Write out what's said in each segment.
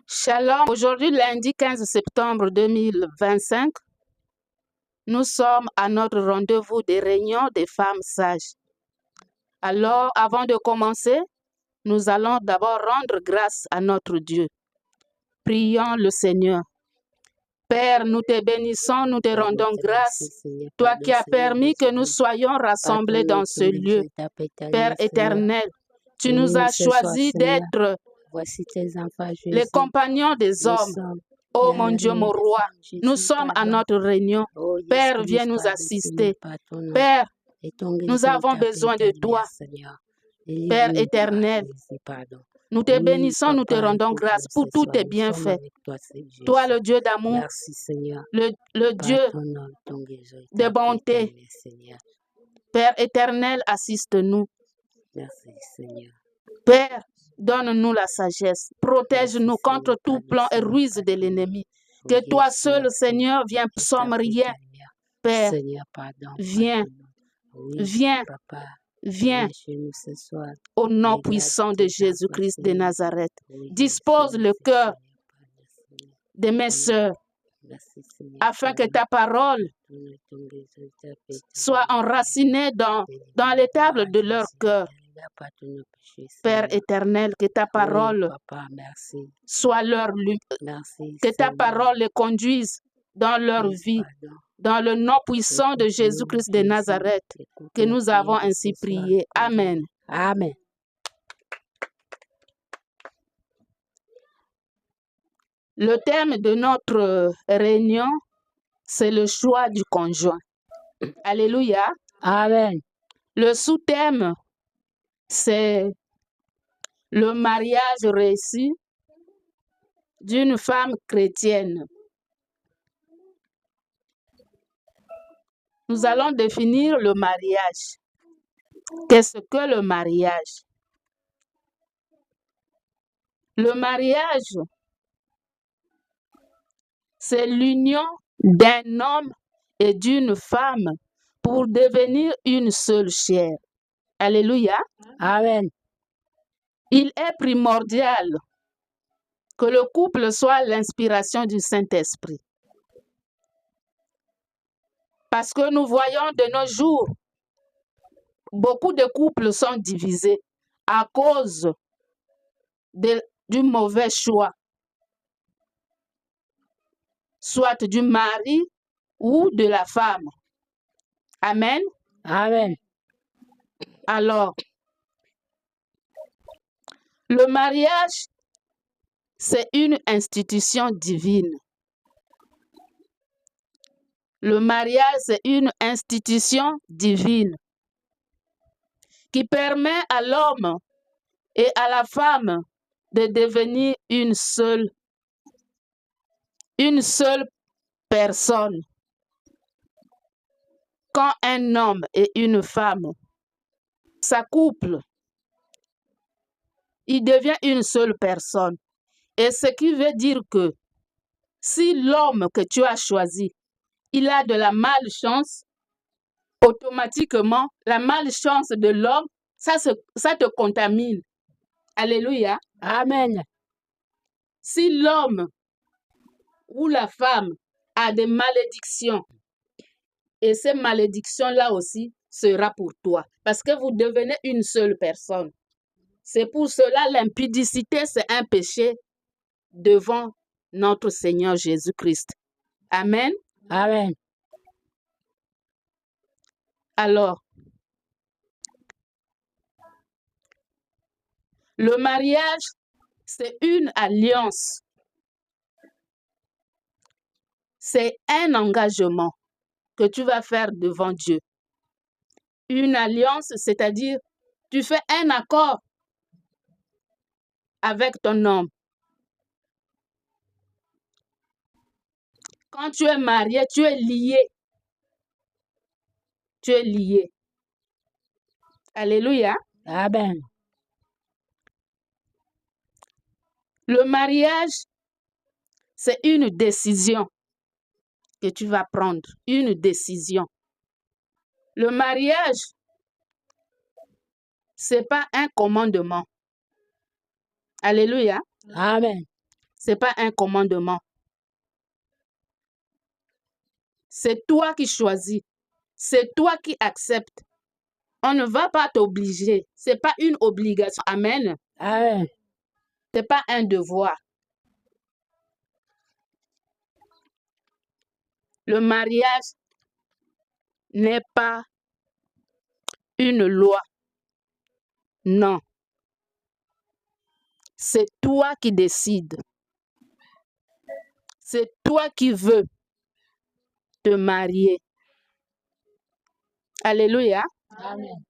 Shalom. Aujourd'hui, lundi 15 septembre 2025, nous sommes à notre rendez-vous des réunions des femmes sages. Alors, avant de commencer, nous allons d'abord rendre grâce à notre Dieu. Prions le Seigneur. Père, nous te bénissons, nous te rendons grâce, toi qui as permis que nous soyons rassemblés dans ce lieu. Père éternel, tu nous as choisis d'être les compagnons des hommes. Oh mon Dieu, mon roi, nous sommes à notre réunion. Père, viens nous assister. Père, nous avons besoin de toi. Père éternel, nous te bénissons, nous te rendons grâce pour tous tes bienfaits. Toi, le Dieu d'amour, le Dieu de bonté. Père éternel, assiste-nous. Père, donne-nous la sagesse. Protège-nous contre tout plan et ruse de l'ennemi. Que toi seul, Seigneur, viens, sommes rien. Père, viens, viens, viens au nom puissant de Jésus-Christ de Nazareth. Dispose le cœur de mes sœurs afin que ta parole soit enracinée dans les tables de leur cœur. Père éternel, que ta parole soit leur lumière, que ta parole les conduise dans leur vie, dans le nom puissant de Jésus-Christ de Nazareth, que nous avons ainsi prié. Amen. Amen. Le thème de notre réunion, c'est le choix du conjoint. Alléluia. Amen. Le sous-thème, c'est le mariage réussi d'une femme chrétienne. Nous allons définir le mariage. Qu'est-ce que le mariage? Le mariage, c'est l'union d'un homme et d'une femme pour devenir une seule chair. Alléluia. Amen. Il est primordial que le couple soit l'inspiration du Saint-Esprit. Parce que nous voyons de nos jours, beaucoup de couples sont divisés à cause du mauvais choix, soit du mari ou de la femme. Amen. Amen. Alors, le mariage, c'est une institution divine. Le mariage, c'est une institution divine qui permet à l'homme et à la femme de devenir une seule personne. Quand un homme et une femme s'accouplent, il devient une seule personne. Et ce qui veut dire que si l'homme que tu as choisi, il a de la malchance, automatiquement, la malchance de l'homme, ça te contamine. Alléluia. Amen. Si l'homme ou la femme a des malédictions, et ces malédictions-là aussi sera pour toi, parce que vous devenez une seule personne. C'est pour cela l'impudicité, c'est un péché devant notre Seigneur Jésus-Christ. Amen. Amen. Alors, le mariage, c'est une alliance. C'est un engagement que tu vas faire devant Dieu. Une alliance, c'est-à-dire, tu fais un accord avec ton homme. Quand tu es marié, tu es lié. Tu es lié. Alléluia. Amen. Le mariage, c'est une décision que tu vas prendre. Une décision. Le mariage, ce n'est pas un commandement. Alléluia. Amen. Ce n'est pas un commandement. C'est toi qui choisis. C'est toi qui acceptes. On ne va pas t'obliger. Ce n'est pas une obligation. Amen. Amen. Ce n'est pas un devoir. Le mariage n'est pas une loi. Non. C'est toi qui décides. C'est toi qui veux te marier. Alléluia. Amen.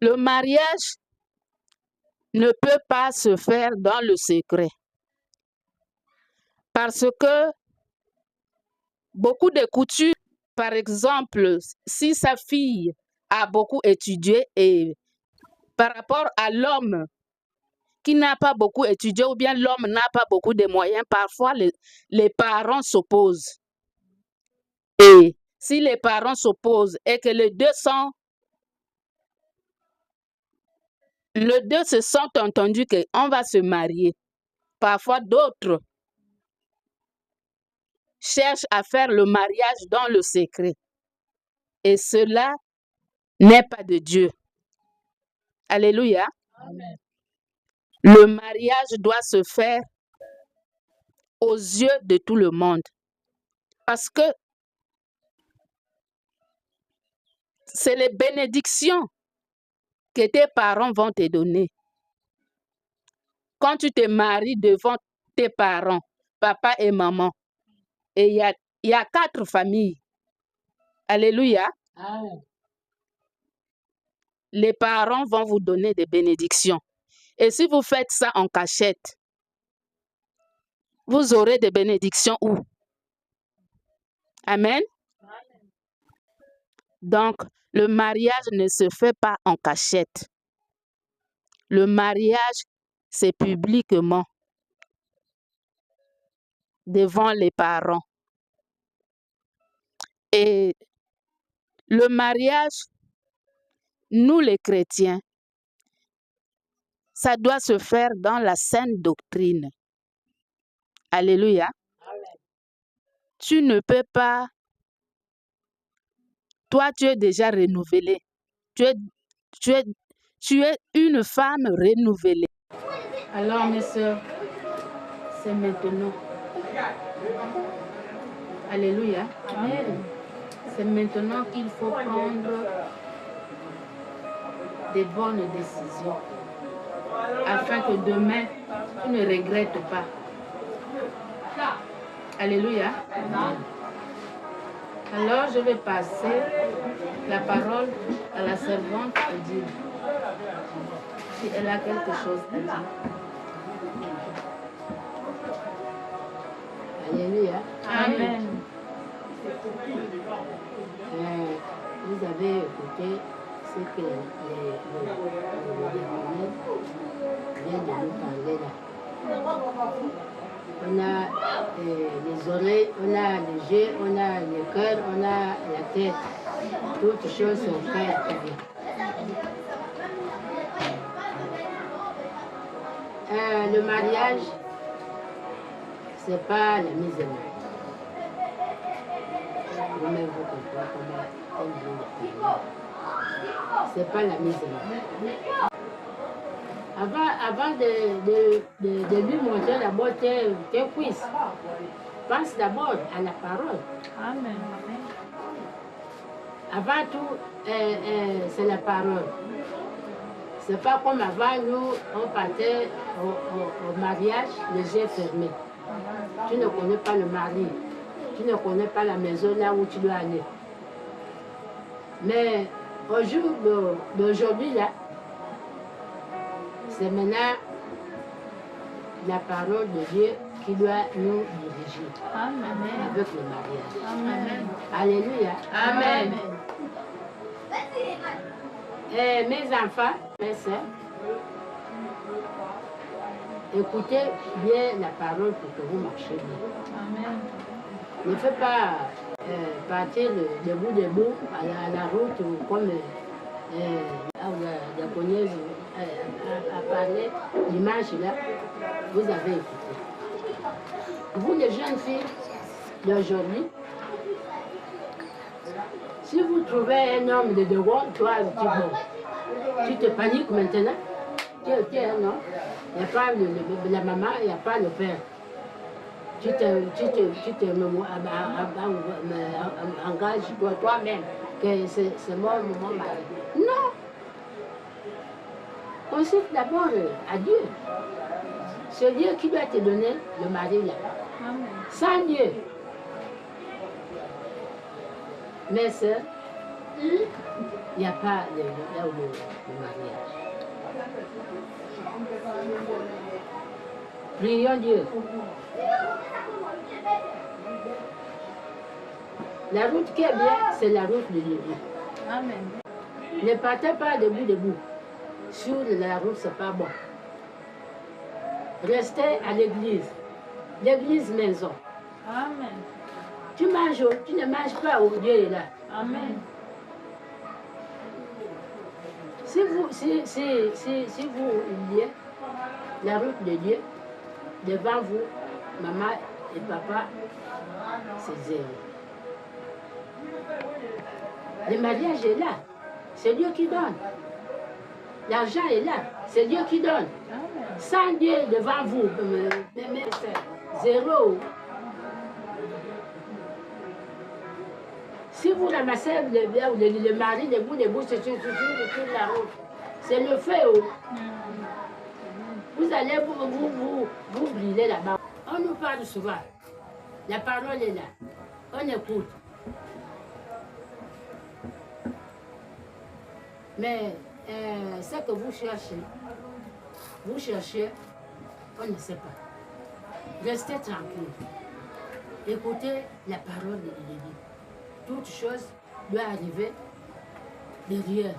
Le mariage ne peut pas se faire dans le secret. Parce que beaucoup de coutumes, par exemple, si sa fille a beaucoup étudié et par rapport à l'homme qui n'a pas beaucoup étudié ou bien l'homme n'a pas beaucoup de moyens, parfois les parents s'opposent. Et si les parents s'opposent et que les deux se sont entendus qu'on va se marier, parfois d'autres cherchent à faire le mariage dans le secret. Et cela n'est pas de Dieu. Alléluia. Amen. Le mariage doit se faire aux yeux de tout le monde. Parce que c'est les bénédictions que tes parents vont te donner. Quand tu te maries devant tes parents, papa et maman, et il y a 4 familles. Alléluia. Amen. Les parents vont vous donner des bénédictions. Et si vous faites ça en cachette, vous aurez des bénédictions où? Amen. Donc, le mariage ne se fait pas en cachette. Le mariage, c'est publiquement, devant les parents. Et le mariage, nous les chrétiens, ça doit se faire dans la saine doctrine. Alléluia. Amen. Tu ne peux pas... Toi, tu es déjà renouvelé. Tu es une femme renouvelée. Alors, mes sœurs, c'est maintenant. Alléluia. Amen. C'est maintenant qu'il faut prendre des bonnes décisions afin que demain, tu ne regrettes pas. Alléluia. Alors, je vais passer la parole à la servante Odile. Si elle a quelque chose à dire. Alléluia. Amen. Vous avez écouté ce que le vient de nous parler là. On a les oreilles, on a les yeux, on a le cœur, on a la tête. Toutes choses sont faites pour bien. Le mariage, c'est pas la mise en œuvre. Vous-même, vous comprenez comment elle dit le mariage. C'est pas la mise en œuvre. Avant de lui montrer d'abord tes cuisses, pense d'abord à la parole. Amen. Avant tout, c'est la parole. C'est pas comme avant, nous, on partait au mariage, les yeux fermés. Tu ne connais pas le mari, tu ne connais pas la maison là où tu dois aller. Mais au jour d'aujourd'hui, là, c'est maintenant la parole de Dieu qui doit nous diriger. Amen. Avec le mariage. Amen. Alléluia. Amen. Mes enfants, mes soeurs, écoutez bien la parole pour que vous marchiez bien. Amen. Ne faites pas partir de bout à la route ou comme la cogneuse a parlé dimanche là, vous avez écouté. Vous, les jeunes filles d'aujourd'hui, si vous trouvez un homme de Gaulle, toi, tu te paniques maintenant. Tu es un homme, il n'y a pas la maman, il n'y a pas le père. Tu te engages toi-même que c'est mon mari. Non! Consulte d'abord à Dieu. C'est Dieu qui doit te donner le mari là. Sans Dieu. Mes sœurs, il n'y a pas le mariage. Prions Dieu. La route qui est bien, c'est la route de Dieu. Amen. Ne partez pas debout. Sur la route, c'est pas bon. Restez à l'église. L'église maison. Amen. Tu ne manges pas où Dieu est là. Amen. Si vous oubliez la route de Dieu, devant vous, maman et papa, c'est zéro. Le mariage est là, c'est Dieu qui donne. L'argent est là, c'est Dieu qui donne. Sans Dieu devant vous, zéro. Si vous ramassez le mari debout, c'est sur la route. C'est le feu. Vous allez vous brûler là-bas. On nous parle souvent. La parole est là. On écoute. Mais ce que vous cherchez, on ne sait pas. Restez tranquille. Écoutez la parole de Dieu. Toute chose doit arriver derrière